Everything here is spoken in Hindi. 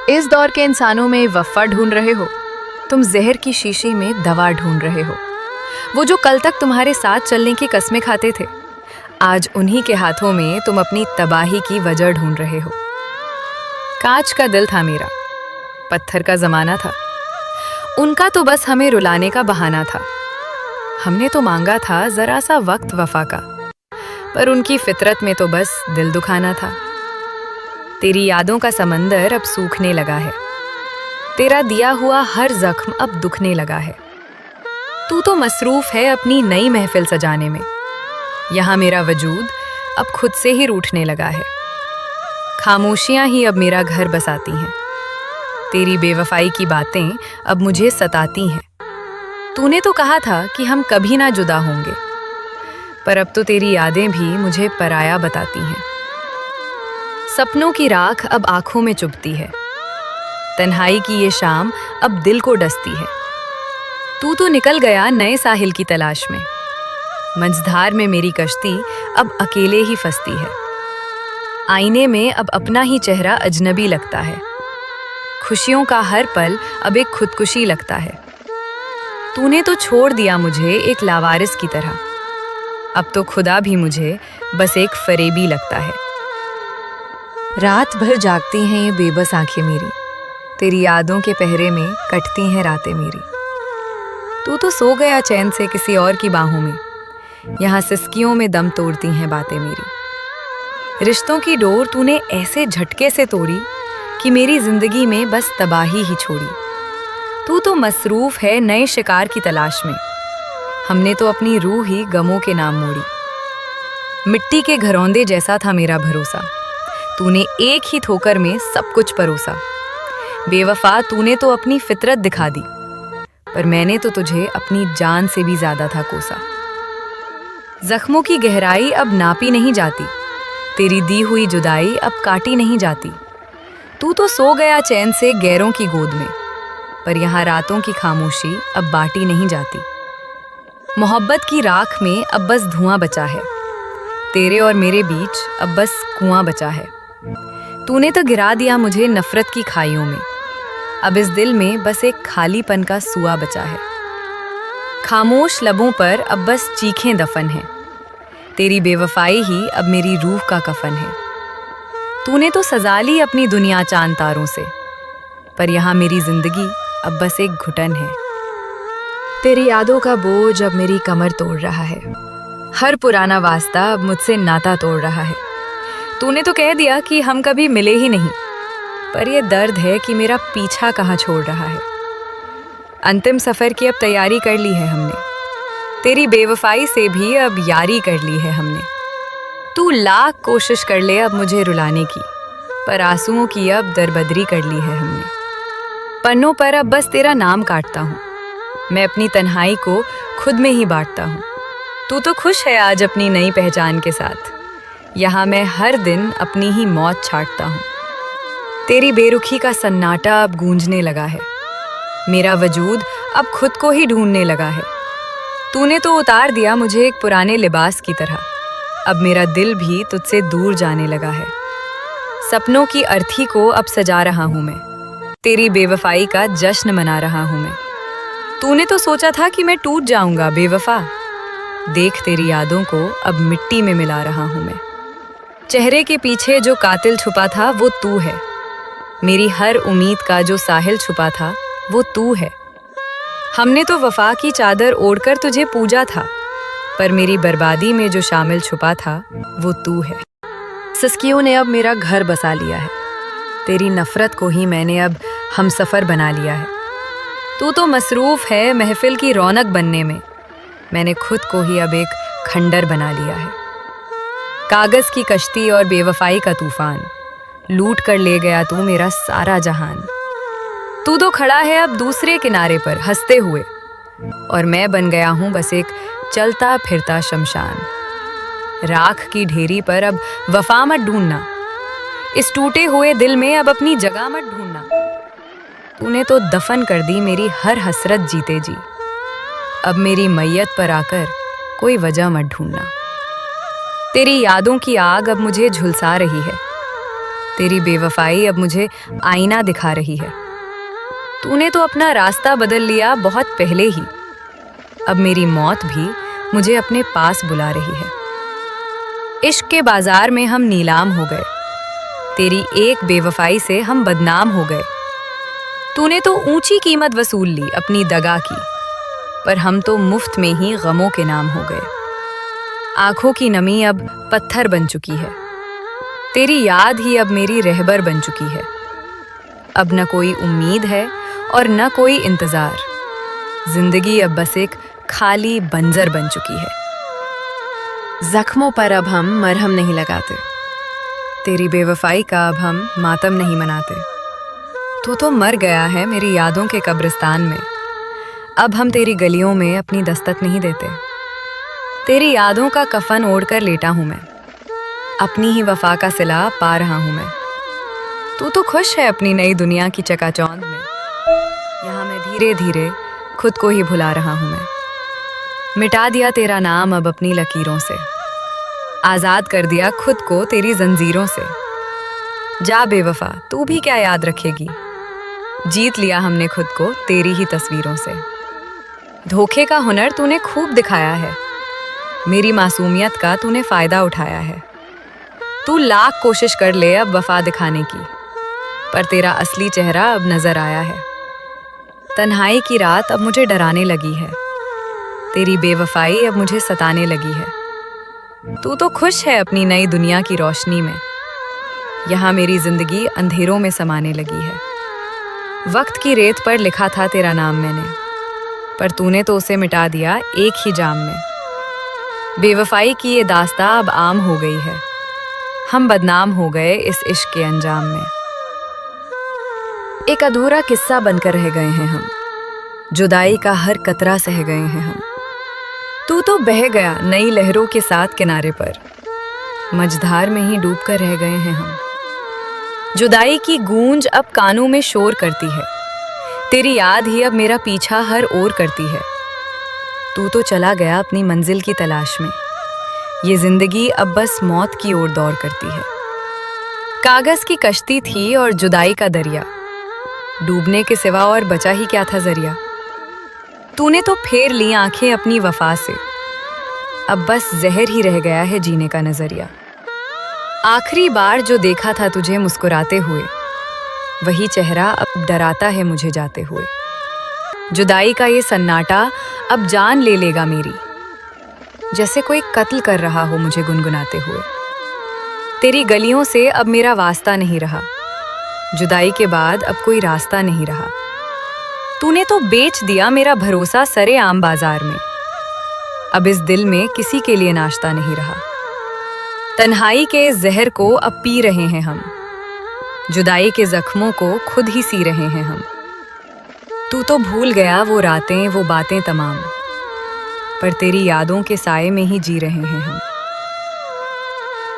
इस दौर के इंसानों में वफा ढूंढ रहे हो, तुम जहर की शीशी में दवा ढूंढ रहे हो। वो जो कल तक तुम्हारे साथ चलने की कस्में खाते थे, आज उन्हीं के हाथों में तुम अपनी तबाही की वजह ढूंढ रहे हो। कांच का दिल था मेरा, पत्थर का जमाना था। उनका तो बस हमें रुलाने का बहाना था। हमने तो मांगा था जरा सा वक्त वफा का, पर उनकी फितरत में तो बस दिल दुखाना था। तेरी यादों का समंदर अब सूखने लगा है, तेरा दिया हुआ हर जख्म अब दुखने लगा है। तू तो मसरूफ है अपनी नई महफिल सजाने में, यहाँ मेरा वजूद अब खुद से ही रूठने लगा है। खामोशियां ही अब मेरा घर बसाती हैं, तेरी बेवफाई की बातें अब मुझे सताती हैं। तूने तो कहा था कि हम कभी ना जुदा होंगे, पर अब तो तेरी यादें भी मुझे पराया बताती हैं। सपनों की राख अब आंखों में चुभती है, तन्हाई की ये शाम अब दिल को डसती है। तू तो निकल गया नए साहिल की तलाश में, मझधार में मेरी कश्ती अब अकेले ही फंसती है। आईने में अब अपना ही चेहरा अजनबी लगता है, खुशियों का हर पल अब एक खुदकुशी लगता है। तूने तो छोड़ दिया मुझे एक लावारिस की तरह, अब तो खुदा भी मुझे बस एक फरेबी लगता है। रात भर जागती हैं ये बेबस आंखें मेरी, तेरी यादों के पहरे में कटती हैं रातें मेरी। तू तो सो गया चैन से किसी और की बाहों में, यहाँ सिसकियों में दम तोड़ती हैं बातें मेरी। रिश्तों की डोर तूने ऐसे झटके से तोड़ी कि मेरी जिंदगी में बस तबाही ही छोड़ी। तू तो मसरूफ है नए शिकार की तलाश में, हमने तो अपनी रूह ही गमों के नाम मोड़ी। मिट्टी के घरौंदे जैसा था मेरा भरोसा, तूने एक ही ठोकर में सब कुछ परोसा। बेवफा तूने तो अपनी फितरत दिखा दी, पर मैंने तो तुझे अपनी जान से भी ज्यादा था कोसा। जख्मों की गहराई अब नापी नहीं जाती, तेरी दी हुई जुदाई अब काटी नहीं जाती। तू तो सो गया चैन से गैरों की गोद में, पर यहाँ रातों की खामोशी अब बाटी नहीं जाती। मोहब्बत की राख में अब बस धुआं बचा है, तेरे और मेरे बीच अब बस कुआं बचा है। तूने तो गिरा दिया मुझे नफरत की खाइयों में, अब इस दिल में बस एक खालीपन का सुआ बचा है। खामोश लबों पर अब बस चीखें दफन हैं, तेरी बेवफाई ही अब मेरी रूह का कफन है। तूने तो सजा ली अपनी दुनिया चांद तारों से, पर यहाँ मेरी जिंदगी अब बस एक घुटन है। तेरी यादों का बोझ अब मेरी कमर तोड़ रहा है, हर पुराना वास्ता अब मुझसे नाता तोड़ रहा है। तूने तो कह दिया कि हम कभी मिले ही नहीं, पर यह दर्द है कि मेरा पीछा कहाँ छोड़ रहा है। अंतिम सफर की अब तैयारी कर ली है हमने, तेरी बेवफाई से भी अब यारी कर ली है हमने। तू लाख कोशिश कर ले अब मुझे रुलाने की, पर आंसुओं की अब दरबदरी कर ली है हमने। पन्नों पर अब बस तेरा नाम काटता हूँ, मैं अपनी तन्हाई को खुद में ही बांटता हूँ। तू तो खुश है आज अपनी नई पहचान के साथ, यहाँ मैं हर दिन अपनी ही मौत छांटता हूँ। तेरी बेरुखी का सन्नाटा अब गूंजने लगा है, मेरा वजूद अब खुद को ही ढूंढने लगा है। तूने तो उतार दिया मुझे एक पुराने लिबास की तरह, अब मेरा दिल भी तुझसे दूर जाने लगा है। सपनों की अर्थी को अब सजा रहा हूँ मैं, तेरी बेवफाई का जश्न मना रहा हूँ मैं। तूने तो सोचा था कि मैं टूट जाऊंगा बेवफा, देख तेरी यादों को अब मिट्टी में मिला रहा हूँ मैं। चेहरे के पीछे जो कातिल छुपा था वो तू है, मेरी हर उम्मीद का जो साहिल छुपा था वो तू है। हमने तो वफा की चादर ओढ़कर तुझे पूजा था, पर मेरी बर्बादी में जो शामिल छुपा था वो तू है। सिसकियों ने अब मेरा घर बसा लिया है, तेरी नफरत को ही मैंने अब हमसफर बना लिया है। तू तो मसरूफ है महफिल की रौनक बनने में, मैंने खुद को ही अब एक खंडर बना लिया है। कागज की कश्ती और बेवफाई का तूफान लूट कर ले गया तू मेरा सारा जहान। तू तो खड़ा है अब दूसरे किनारे पर हंसते हुए, और मैं बन गया हूँ बस एक चलता फिरता शमशान। राख की ढेरी पर अब वफा मत ढूंढना, इस टूटे हुए दिल में अब अपनी जगह मत ढूंढना। तूने तो दफन कर दी मेरी हर हसरत जीते जी, अब मेरी मैयत पर आकर कोई वजह मत ढूंढना। तेरी यादों की आग अब मुझे झुलसा रही है, तेरी बेवफाई अब मुझे आईना दिखा रही है। तूने तो अपना रास्ता बदल लिया बहुत पहले ही। अब मेरी मौत भी मुझे अपने पास बुला रही है। इश्क के बाजार में हम नीलाम हो गए। तेरी एक बेवफाई से हम बदनाम हो गए। तूने तो ऊंची कीमत वसूल ली अपनी दगा की, पर हम तो मुफ्त में ही गमों के नाम हो गए। आंखों की नमी अब पत्थर बन चुकी है। तेरी याद ही अब मेरी रहबर बन चुकी है। अब न कोई उम्मीद है और न कोई इंतजार। जिंदगी अब बस एक खाली बंजर बन चुकी है। जख्मों पर अब हम मरहम नहीं लगाते। तेरी बेवफाई का अब हम मातम नहीं मनाते। तू तो मर गया है मेरी यादों के कब्रिस्तान में। अब हम तेरी गलियों में अपनी दस्तक नहीं देते। तेरी यादों का कफन ओढ़कर लेटा हूं मैं। अपनी ही वफा का सिला पा रहा हूं मैं। तू तो खुश है अपनी नई दुनिया की चकाचौंध में। यहाँ मैं धीरे धीरे खुद को ही भुला रहा हूं मैं। मिटा दिया तेरा नाम अब अपनी लकीरों से। आजाद कर दिया खुद को तेरी जंजीरों से। जा बेवफा, तू भी क्या याद रखेगी। जीत लिया हमने खुद को तेरी ही तस्वीरों से। धोखे का हुनर तूने खूब दिखाया है। मेरी मासूमियत का तूने फायदा उठाया है। तू लाख कोशिश कर ले अब वफा दिखाने की, पर तेरा असली चेहरा अब नजर आया है। तन्हाई की रात अब मुझे डराने लगी है। तेरी बेवफाई अब मुझे सताने लगी है। तू तो खुश है अपनी नई दुनिया की रोशनी में। यहाँ मेरी जिंदगी अंधेरों में समाने लगी है। वक्त की रेत पर लिखा था तेरा नाम मैंने, पर तूने तो उसे मिटा दिया एक ही जाम में। बेवफाई की ये दास्तां अब आम हो गई है। हम बदनाम हो गए इस इश्क के अंजाम में। एक अधूरा किस्सा बनकर रह गए हैं हम। जुदाई का हर कतरा सह गए हैं हम। तू तो बह गया नई लहरों के साथ किनारे पर। मझधार में ही डूबकर रह गए हैं हम। जुदाई की गूंज अब कानों में शोर करती है। तेरी याद ही अब मेरा पीछा हर ओर करती है। तू तो चला गया अपनी मंजिल की तलाश में। ये जिंदगी अब बस मौत की ओर दौड़ करती है। कागज की कश्ती थी और जुदाई का दरिया। डूबने के सिवा और बचा ही क्या था जरिया। तूने तो फेर ली आंखें अपनी वफा से। अब बस जहर ही रह गया है जीने का नजरिया। आखिरी बार जो देखा था तुझे मुस्कुराते हुए, वही चेहरा अब डराता है मुझे जाते हुए। जुदाई का ये सन्नाटा अब जान ले लेगा मेरी, जैसे कोई कत्ल कर रहा हो मुझे गुनगुनाते हुए। तेरी गलियों से अब मेरा वास्ता नहीं रहा। जुदाई के बाद अब कोई रास्ता नहीं रहा। तूने तो बेच दिया मेरा भरोसा सरे आम बाजार में। अब इस दिल में किसी के लिए नाश्ता नहीं रहा। तन्हाई के इस जहर को अब पी रहे हैं हम। जुदाई के जख्मों को खुद ही सी रहे हैं हम। तू तो भूल गया वो रातें वो बातें तमाम, पर तेरी यादों के साए में ही जी रहे हैं हम।